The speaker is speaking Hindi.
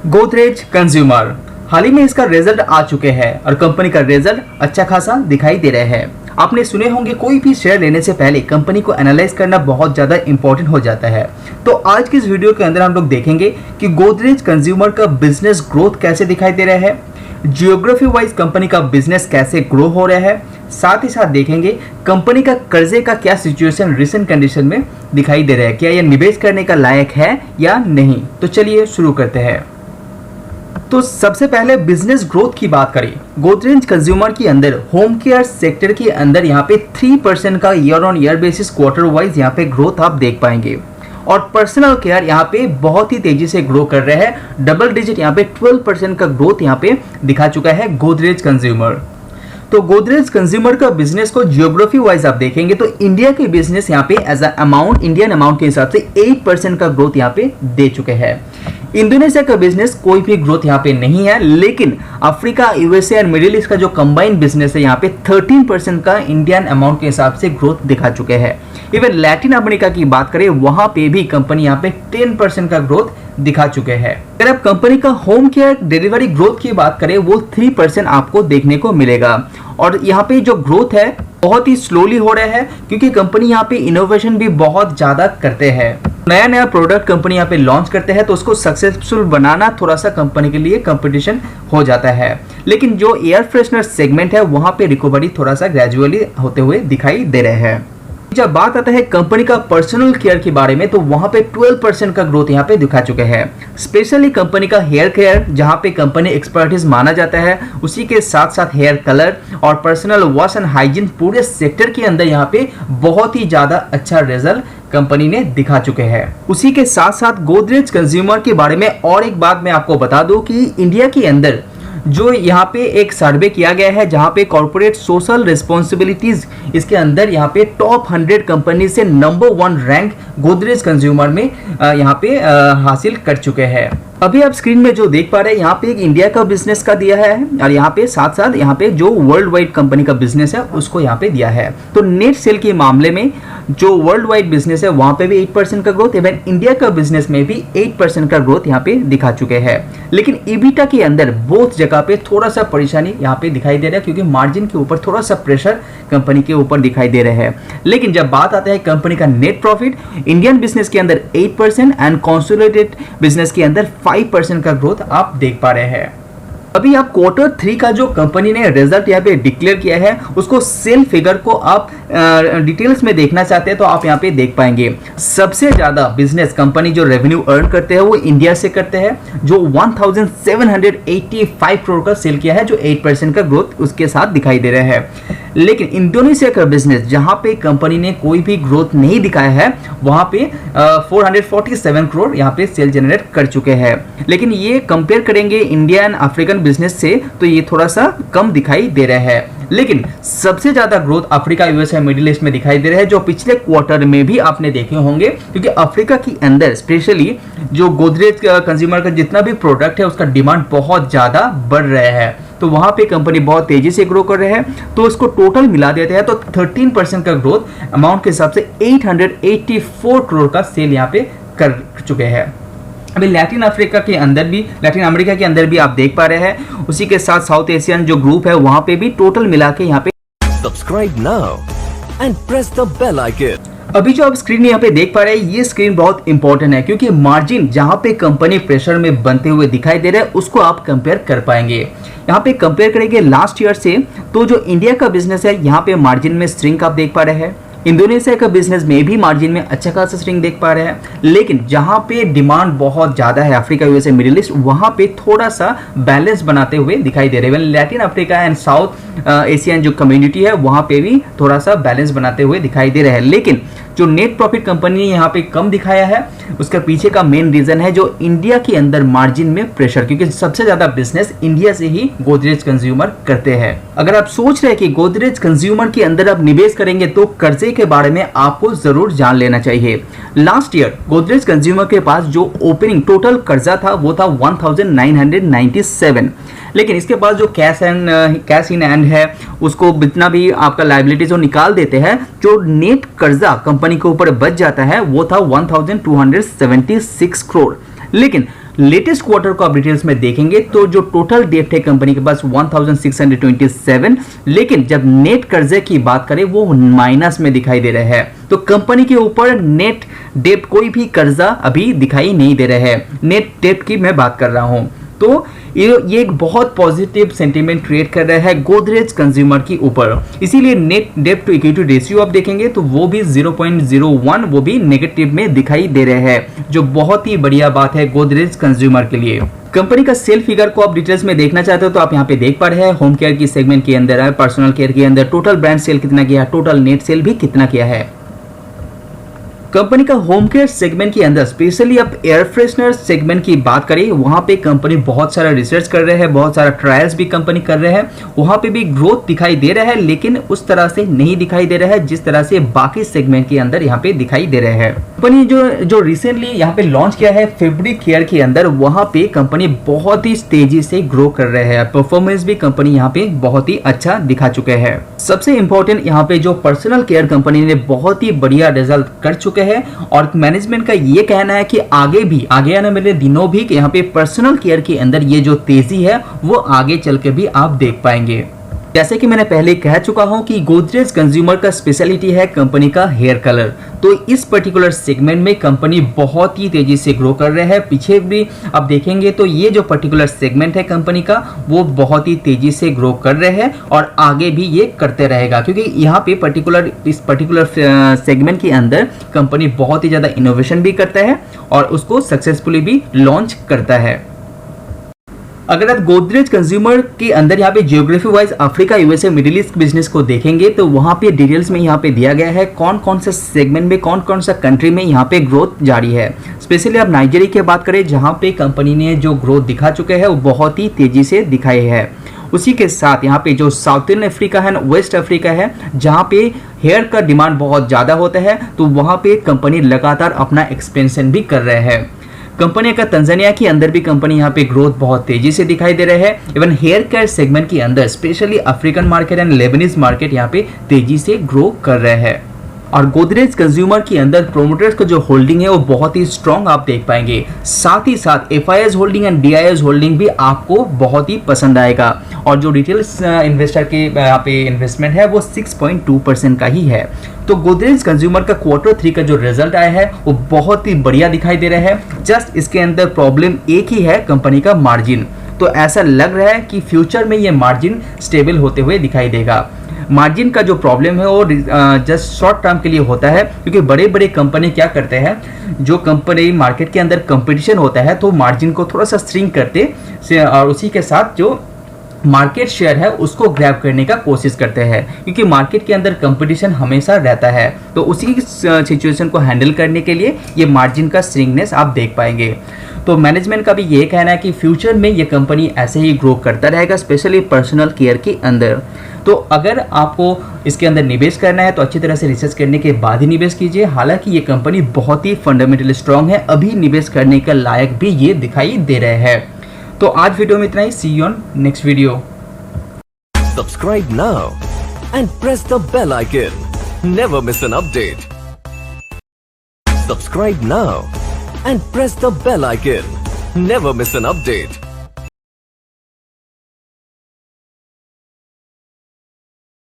गोदरेज कंज्यूमर हाल ही में इसका रिजल्ट आ चुके हैं और कंपनी का रिजल्ट अच्छा खासा दिखाई दे रहा है। आपने सुने होंगे कोई भी शेयर लेने से पहले कंपनी को एनालाइज करना बहुत ज़्यादा इंपॉर्टेंट हो जाता है। तो आज की इस वीडियो के अंदर हम लोग देखेंगे कि गोदरेज कंज्यूमर का बिजनेस ग्रोथ कैसे दिखाई दे रहा है, जियोग्राफी वाइज कंपनी का बिजनेस कैसे ग्रो हो रहा है, साथ ही साथ देखेंगे कंपनी का कर्जे का क्या सिचुएशन रिसेंट कंडीशन में दिखाई दे रहा है, क्या यह निवेश करने का लायक है या नहीं। तो चलिए शुरू करते हैं। तो सबसे पहले बिजनेस ग्रोथ की बात करें, गोदरेज कंज्यूमर के अंदर होम केयर सेक्टर के अंदर यहाँ पे 3% का year on year basis quarter wise यहाँ पे ग्रोथ आप देख पाएंगे और पर्सनल केयर यहाँ पे बहुत ही तेजी से ग्रो कर रहे हैं। डबल डिजिट यहाँ पे 12% का ग्रोथ यहाँ पे दिखा चुका है गोदरेज कंज्यूमर। तो गोदरेज कंज्यूमर का बिजनेस को जियोग्राफी वाइज आप देखेंगे तो इंडिया के बिजनेस यहाँ पे as a amount Indian amount के हिसाब से 8% का ग्रोथ यहाँ पे दे चुके हैं। इंडोनेशिया का बिजनेस कोई भी ग्रोथ यहाँ पे नहीं है, लेकिन अफ्रीका, यूएसए और मिडिल ईस्ट का जो कंबाइंड बिजनेस है यहाँ पे 13% का इंडियन अमाउंट के हिसाब से ग्रोथ दिखा चुके हैं। इवन लैटिन अमेरिका की बात करें वहां पे भी कंपनी यहाँ पे 10% का ग्रोथ दिखा चुके हैं। अगर आप कंपनी का होम केयर डिलीवरी ग्रोथ की बात करें वो 3% आपको देखने को मिलेगा और यहाँ पे जो ग्रोथ है बहुत ही स्लोली हो रहा है क्योंकि कंपनी यहाँ पे इनोवेशन भी बहुत ज्यादा करते हैं। नया नया प्रोडक्ट कंपनी यहाँ पे लॉन्च करते हैं तो उसको सक्सेसफुल बनाना थोड़ा सा कंपनी के लिए कंपटीशन हो जाता है, लेकिन जो एयर फ्रेशनर सेगमेंट है वहां पे रिकवरी थोड़ा सा ग्रेजुअली होते हुए दिखाई दे रहे हैं। जब बात आता है कंपनी का पर्सनल केयर के बारे में तो वहां पे 12% का ग्रोथ यहाँ पे दिखा चुके हैं। स्पेशली कंपनी का हेयर केयर जहां पे कंपनी एक्सपर्टीज माना जाता है, उसी के साथ साथ हेयर कलर और पर्सनल वॉश एंड हाइजीन पूरे सेक्टर के अंदर यहाँ पे बहुत ही ज्यादा अच्छा रिजल्ट कंपनी ने दिखा चुके हैं। उसी के साथ साथ गोदरेज कंज्यूमर के बारे में और एक बात मैं आपको बता दूं कि इंडिया के अंदर जो यहाँ पे एक सर्वे किया गया है जहाँ पे कॉर्पोरेट सोशल रिस्पॉन्सिबिलिटीज इसके अंदर यहाँ पे टॉप 100 कंपनी से नंबर 1 रैंक गोदरेज कंज्यूमर में यहाँ पे हासिल कर चुके हैं। अभी आप स्क्रीन में जो देख पा रहे हैं यहाँ पे एक इंडिया का बिजनेस का दिया है और यहाँ पे साथ साथ यहाँ पे जो वर्ल्ड वाइड कंपनी का बिजनेस है उसको यहाँ पे दिया है। तो नेट सेल के मामले में जो वर्ल्ड वाइड बिजनेस है वहां पे भी 8% का ग्रोथ, इवन इंडिया का बिजनेस में भी 8% का ग्रोथ यहाँ पे दिखा चुके हैं। लेकिन ईबिटा के अंदर बोथ जगह पे थोड़ा सा परेशानी यहाँ पे दिखाई दे रहा है क्योंकि मार्जिन के ऊपर थोड़ा सा प्रेशर कंपनी के ऊपर दिखाई दे रहा है। लेकिन जब बात आता है कंपनी का नेट प्रॉफिट, इंडियन बिजनेस के अंदर 8% एंड कंसोलिडेटेड बिजनेस के अंदर 5% का ग्रोथ आप देख पा रहे हैं। अभी आप क्वार्टर 3 का जो कंपनी ने रिजल्ट यहाँ पे डिक्लेयर किया है उसको सेल फिगर को आप डिटेल्स में देखना चाहते हैं तो आप यहाँ पे देख पाएंगे। सबसे ज्यादा बिजनेस कंपनी जो रेवेन्यू अर्न करते हैं वो इंडिया से करते हैं जो 1785 करोड़ का सेल किया है जो 8% का ग्रोथ उसके साथ दिखाई दे रहा है। लेकिन इंडोनेशिया का बिजनेस जहां पे कंपनी ने कोई भी ग्रोथ नहीं दिखाया है वहां पे 447 करोड़ यहाँ पे सेल जनरेट कर चुके हैं। लेकिन ये कंपेयर करेंगे इंडिया एंड अफ्रीकन बिजनेस से तो ये थोड़ा सा कम दिखाई दे रहा है। लेकिन सबसे ज्यादा growth Africa, USA, middle east में दिखाई दे रहा है जो पिछले क्वार्टर में भी आपने देखे होंगे क्योंकि अफ्रीका के अंदर स्पेशली जो गोदरेज कंज्यूमर का जितना भी प्रोडक्ट है उसका डिमांड बहुत ज्यादा बढ़ रहा है तो वहां पे कंपनी बहुत तेजी से ग्रो कर रहे हैं। तो इसको टोटल मिला देते हैं तो 13% का ग्रोथ अमाउंट के हिसाब से 884 करोड़ का सेल यहाँ पे कर चुके हैं। अभी लैटिन अफ्रीका के अंदर भी, लैटिन अमेरिका के अंदर भी आप देख पा रहे हैं, उसी के साथ साउथ एशियन जो ग्रुप है वहां पे भी टोटल मिला के यहाँ पे subscribe now and press the bell icon. अभी जो आप स्क्रीन यहाँ पे देख पा रहे हैं ये स्क्रीन बहुत इंपॉर्टेंट है क्योंकि मार्जिन जहां पे कंपनी प्रेशर में बनते हुए दिखाई दे रहा है उसको आप कंपेयर कर पाएंगे। यहाँ पे कंपेयर करेंगे लास्ट ईयर से तो जो इंडिया का बिजनेस है यहाँ पे मार्जिन में स्ट्रिंग आप देख पा रहे हैं। इंडोनेशिया का बिजनेस में भी मार्जिन में अच्छा खासा स्ट्रिंग देख पा रहे हैं। लेकिन जहां पे डिमांड बहुत ज्यादा है अफ्रीका, यूएसए, मिडिल ईस्ट वहां पे थोड़ा सा बैलेंस बनाते हुए दिखाई दे रहे हैं। Latin Africa and south Asian जो कम्युनिटी है वहां पे भी थोड़ा सा बैलेंस बनाते हुए दिखाई दे रहे हैं। लेकिन जो नेट प्रॉफिट कंपनी ने यहाँ पे कम दिखाया है उसका पीछे का मेन रीजन है जो इंडिया के अंदर मार्जिन में प्रेशर, क्योंकि सबसे ज्यादा बिजनेस इंडिया से ही गोदरेज कंज्यूमर करते हैं। अगर आप सोच रहे हैं कि गोदरेज कंज्यूमर के अंदर आप निवेश करेंगे तो कर्जे के बारे में आपको जरूर जान लेना चाहिए। लास्ट ईयर गोदरेज कंज्यूमर के पास जो ओपनिंग टोटल कर्जा था वो था 1997, लेकिन इसके बाद जो कैश इन हैंड है उसको जितना भी आपका लायबिलिटीज वो निकाल देते हैं, जो नेट कर्जा कंपनी के ऊपर बच जाता है वो था 1276 करोड़। लेकिन लेटेस्ट क्वार्टर को आप डिटेल्स में देखेंगे तो जो टोटल डेट है कंपनी के पास 1627, लेकिन जब नेट कर्जे की बात करें वो माइनस में दिखाई दे रहा है। तो कंपनी के ऊपर नेट डेट कोई भी कर्जा अभी दिखाई नहीं दे रहा है। नेट डेट की मैं बात कर रहा हूं। तो ये एक बहुत पॉजिटिव सेंटीमेंट क्रिएट कर रहा है गोदरेज कंज्यूमर के ऊपर। इसीलिए net debt to equity ratio आप देखेंगे तो वो भी 0.01 वो भी नेगेटिव में दिखाई दे रहे हैं, जो बहुत ही बढ़िया बात है गोदरेज कंज्यूमर के लिए। कंपनी का सेल फिगर को आप डिटेल्स में देखना चाहते हो तो आप यहाँ पे देख पा रहे हैं। होम केयर की सेगमेंट के अंदर है, पर्सनल केयर के अंदर टोटल ब्रांड सेल कितना किया, टोटल नेट सेल भी कितना किया है। कंपनी का होम केयर सेगमेंट के अंदर स्पेशली अब एयर फ्रेशनर सेगमेंट की बात करें, वहां पे कंपनी बहुत सारा रिसर्च कर रहे हैं, बहुत सारा ट्रायल्स भी कंपनी कर रहे हैं। वहां पे भी ग्रोथ दिखाई दे रहा है, लेकिन उस तरह से नहीं दिखाई दे रहा है जिस तरह से बाकी सेगमेंट के अंदर यहाँ पे दिखाई दे रहे हैं। कंपनी जो रिसेंटली यहाँ पे लॉन्च किया है फैब्रिक केयर के अंदर, वहां पे कंपनी बहुत ही तेजी से ग्रो कर रहे हैं। परफॉर्मेंस भी कंपनी यहाँ पे बहुत ही अच्छा दिखा चुके हैं। सबसे इंपॉर्टेंट यहाँ पे जो पर्सनल केयर कंपनी ने बहुत ही बढ़िया रिजल्ट कर चुके है और मैनेजमेंट का ये कहना है कि आगे आने वाले दिनों भी यहाँ पे पर्सनल केयर के अंदर ये जो तेजी है वो आगे चल के भी आप देख पाएंगे। जैसे कि मैंने पहले कह चुका हूं कि गोदरेज कंज्यूमर का स्पेशलिटी है कंपनी का हेयर कलर। तो इस पर्टिकुलर सेगमेंट में कंपनी बहुत ही तेजी से ग्रो कर रहे हैं। पीछे भी आप देखेंगे तो ये जो पर्टिकुलर सेगमेंट है कंपनी का वो बहुत ही तेजी से ग्रो कर रहे हैं और आगे भी ये करते रहेगा, क्योंकि यहाँ पे इस पर्टिकुलर सेगमेंट के अंदर कंपनी बहुत ही ज्यादा इनोवेशन भी करता है और उसको सक्सेसफुली भी लॉन्च करता है। अगर आप गोदरेज कंज्यूमर के अंदर यहाँ पे geography wise Africa, USA, middle east business को देखेंगे तो वहाँ पे डिटेल्स में यहाँ पे दिया गया है कौन कौन सा सेगमेंट में कौन कौन सा कंट्री में यहाँ पे ग्रोथ जारी है। स्पेशली आप नाइजीरिया की बात करें जहाँ पे कंपनी ने जो ग्रोथ दिखा चुके हैं वो बहुत ही तेजी से दिखाए है। उसी के साथ यहाँ पे जो साउथर्न अफ्रीका है, वेस्ट अफ्रीका है, जहाँ पे हेयर का डिमांड बहुत ज़्यादा होता है, तो वहाँ पे कंपनी लगातार अपना एक्सपेंशन भी कर रहे हैं। कंपनी का तंजानिया के अंदर भी कंपनी यहाँ पे ग्रोथ बहुत तेजी से दिखाई दे रहे हैं। इवन हेयर केयर सेगमेंट के अंदर specially African market and Lebanese market यहाँ पे तेजी से ग्रो कर रहे हैं। और गोदरेज कंज्यूमर के अंदर प्रोमोटर्स का जो होल्डिंग है वो बहुत ही स्ट्रॉन्ग आप देख पाएंगे। साथ ही साथ FIS holding and DIS holding भी आपको बहुत ही पसंद आएगा। और जो रिटेल्स इन्वेस्टर के यहाँ पे इन्वेस्टमेंट है वो 6.2% का ही है। तो गोदरेज कंज्यूमर का Q3 का जो रिजल्ट आया है वो बहुत ही बढ़िया दिखाई दे रहा है। जस्ट इसके अंदर प्रॉब्लम एक ही है, कंपनी का मार्जिन। तो ऐसा लग रहा है कि फ्यूचर में ये मार्जिन स्टेबल होते हुए दिखाई देगा। मार्जिन का जो प्रॉब्लम है वो जस्ट शॉर्ट टर्म के लिए होता है, क्योंकि बड़े बड़े कंपनी क्या करते हैं, जो कंपनी मार्केट के अंदर कंपटीशन होता है तो मार्जिन को थोड़ा सा श्रिंक करते और उसी के साथ जो मार्केट शेयर है उसको ग्रैब करने का कोशिश करते हैं, क्योंकि मार्केट के अंदर कंपटीशन हमेशा रहता है। तो उसी सिचुएशन को हैंडल करने के लिए ये मार्जिन का श्रिंकनेस आप देख पाएंगे। तो मैनेजमेंट का भी ये कहना है कि फ्यूचर में ये कंपनी ऐसे ही ग्रो करता रहेगा, स्पेशली पर्सनल केयर के अंदर। तो अगर आपको इसके अंदर निवेश करना है तो अच्छी तरह से रिसर्च करने के बाद ही निवेश कीजिए। हालांकि ये कंपनी बहुत ही फंडामेंटली स्ट्रांग है, अभी निवेश करने का लायक भी ये दिखाई दे रहे हैं। तो आज वीडियो में इतना ही। See you on next video. Subscribe now and press the bell icon. Never miss an update. Subscribe now and press the bell icon. Never miss an update.